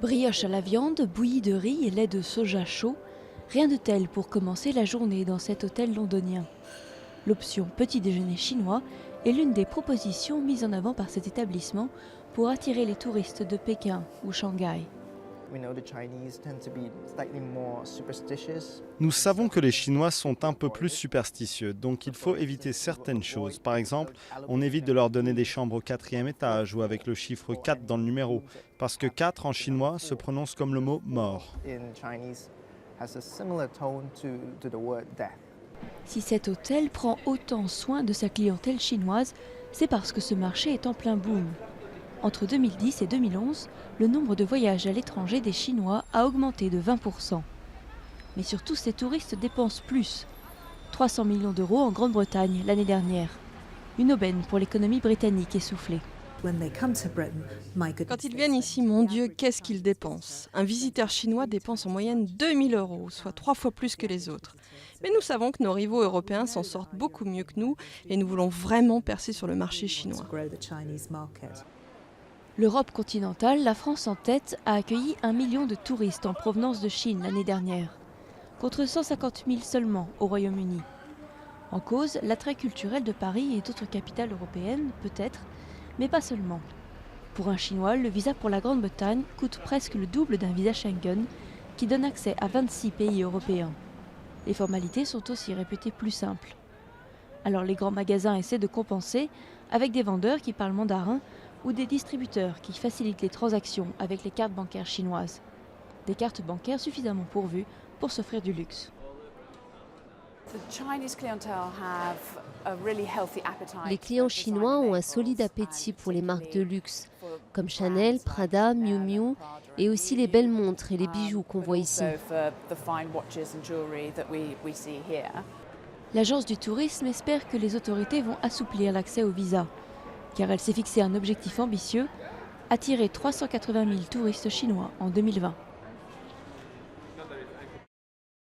Brioche à la viande, bouillie de riz et lait de soja chaud, rien de tel pour commencer la journée dans cet hôtel londonien. L'option petit déjeuner chinois est l'une des propositions mises en avant par cet établissement pour attirer les touristes de Pékin ou Shanghai. Nous savons que les Chinois sont un peu plus superstitieux, donc il faut éviter certaines choses. Par exemple, on évite de leur donner des chambres au 4e étage ou avec le chiffre 4 dans le numéro, parce que 4 en chinois se prononce comme le mot mort. Si cet hôtel prend autant soin de sa clientèle chinoise, c'est parce que ce marché est en plein boom. Entre 2010 et 2011, le nombre de voyages à l'étranger des Chinois a augmenté de 20%. Mais surtout, ces touristes dépensent plus. 300 millions d'euros en Grande-Bretagne l'année dernière. Une aubaine pour l'économie britannique essoufflée. Quand ils viennent ici, mon Dieu, qu'est-ce qu'ils dépensent? Un visiteur chinois dépense en moyenne 2000 euros, soit 3 fois plus que les autres. Mais nous savons que nos rivaux européens s'en sortent beaucoup mieux que nous et nous voulons vraiment percer sur le marché chinois. L'Europe continentale, la France en tête, a accueilli 1 million de touristes en provenance de Chine l'année dernière, contre 150 000 seulement au Royaume-Uni. En cause, l'attrait culturel de Paris et d'autres capitales européennes, peut-être, mais pas seulement. Pour un Chinois, le visa pour la Grande-Bretagne coûte presque le double d'un visa Schengen, qui donne accès à 26 pays européens. Les formalités sont aussi réputées plus simples. Alors les grands magasins essaient de compenser avec des vendeurs qui parlent mandarin ou des distributeurs qui facilitent les transactions avec les cartes bancaires chinoises. Des cartes bancaires suffisamment pourvues pour s'offrir du luxe. Les clients chinois ont un solide appétit pour les marques de luxe, comme Chanel, Prada, Miu Miu, et aussi les belles montres et les bijoux qu'on voit ici. L'agence du tourisme espère que les autorités vont assouplir l'accès au visa, car elle s'est fixé un objectif ambitieux, attirer 380 000 touristes chinois en 2020.